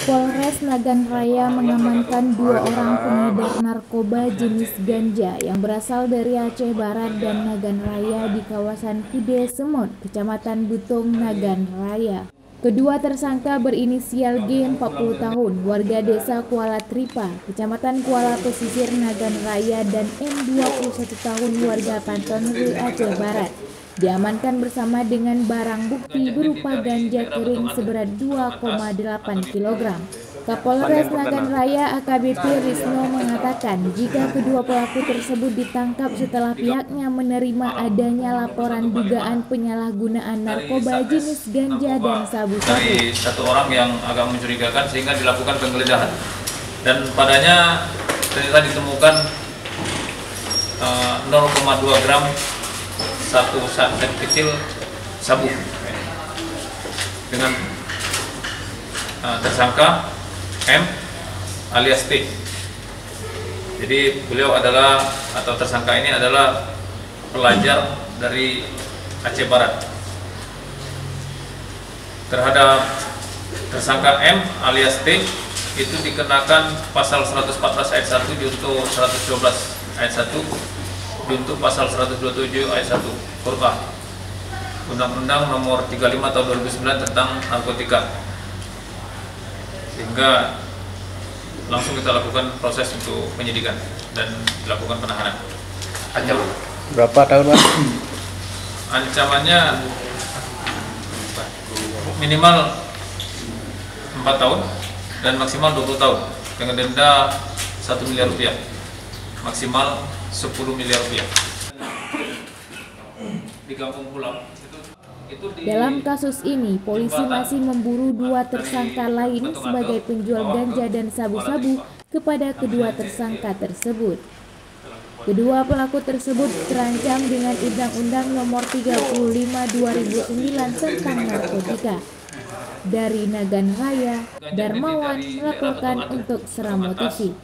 Polres Nagan Raya mengamankan 2 orang pengedar narkoba jenis ganja yang berasal dari Aceh Barat dan Nagan Raya di kawasan Kude Semut, Kecamatan Butung, Nagan Raya. Kedua tersangka berinisial G, 40 tahun, warga desa Kuala Tripa, Kecamatan Kuala Pesisir, Nagan Raya, dan M, 21 tahun, warga Pantonru, Aceh Barat, diamankan bersama dengan barang bukti berupa ganja kering seberat 2,8 kg. Kapolres Nagan Raya AKBP Risno mengatakan jika kedua pelaku tersebut ditangkap setelah pihaknya menerima adanya laporan dugaan penyalahgunaan narkoba jenis ganja dan sabu-sabu dari satu orang yang agak mencurigakan sehingga dilakukan penggeledahan, dan padanya ternyata ditemukan 0,2 gram satu saset kecil sabu dengan tersangka M alias T. Jadi beliau adalah, atau tersangka ini adalah pelajar dari Aceh Barat. Terhadap tersangka M alias T itu dikenakan pasal 114 ayat 1 junto 112 ayat 1 junto pasal 127 ayat 1 huruf A Undang-Undang Nomor 35 Tahun 2009 tentang narkotika, sehingga langsung kita lakukan proses untuk penyidikan dan dilakukan penahanan. Ancaman berapa tahun, Pak? Ancamannya minimal 4 tahun dan maksimal 20 tahun dengan denda 1 miliar rupiah, maksimal 10 miliar rupiah. Di Kampung Pulau. Dalam kasus ini, polisi masih memburu 2 tersangka lain sebagai penjual ganja dan sabu-sabu kepada kedua tersangka tersebut. Kedua pelaku tersebut terancam dengan Undang-Undang Nomor 35/2009 tentang narkotika. Dari Nagan Raya, Darmawan melaporkan untuk Seramo TV.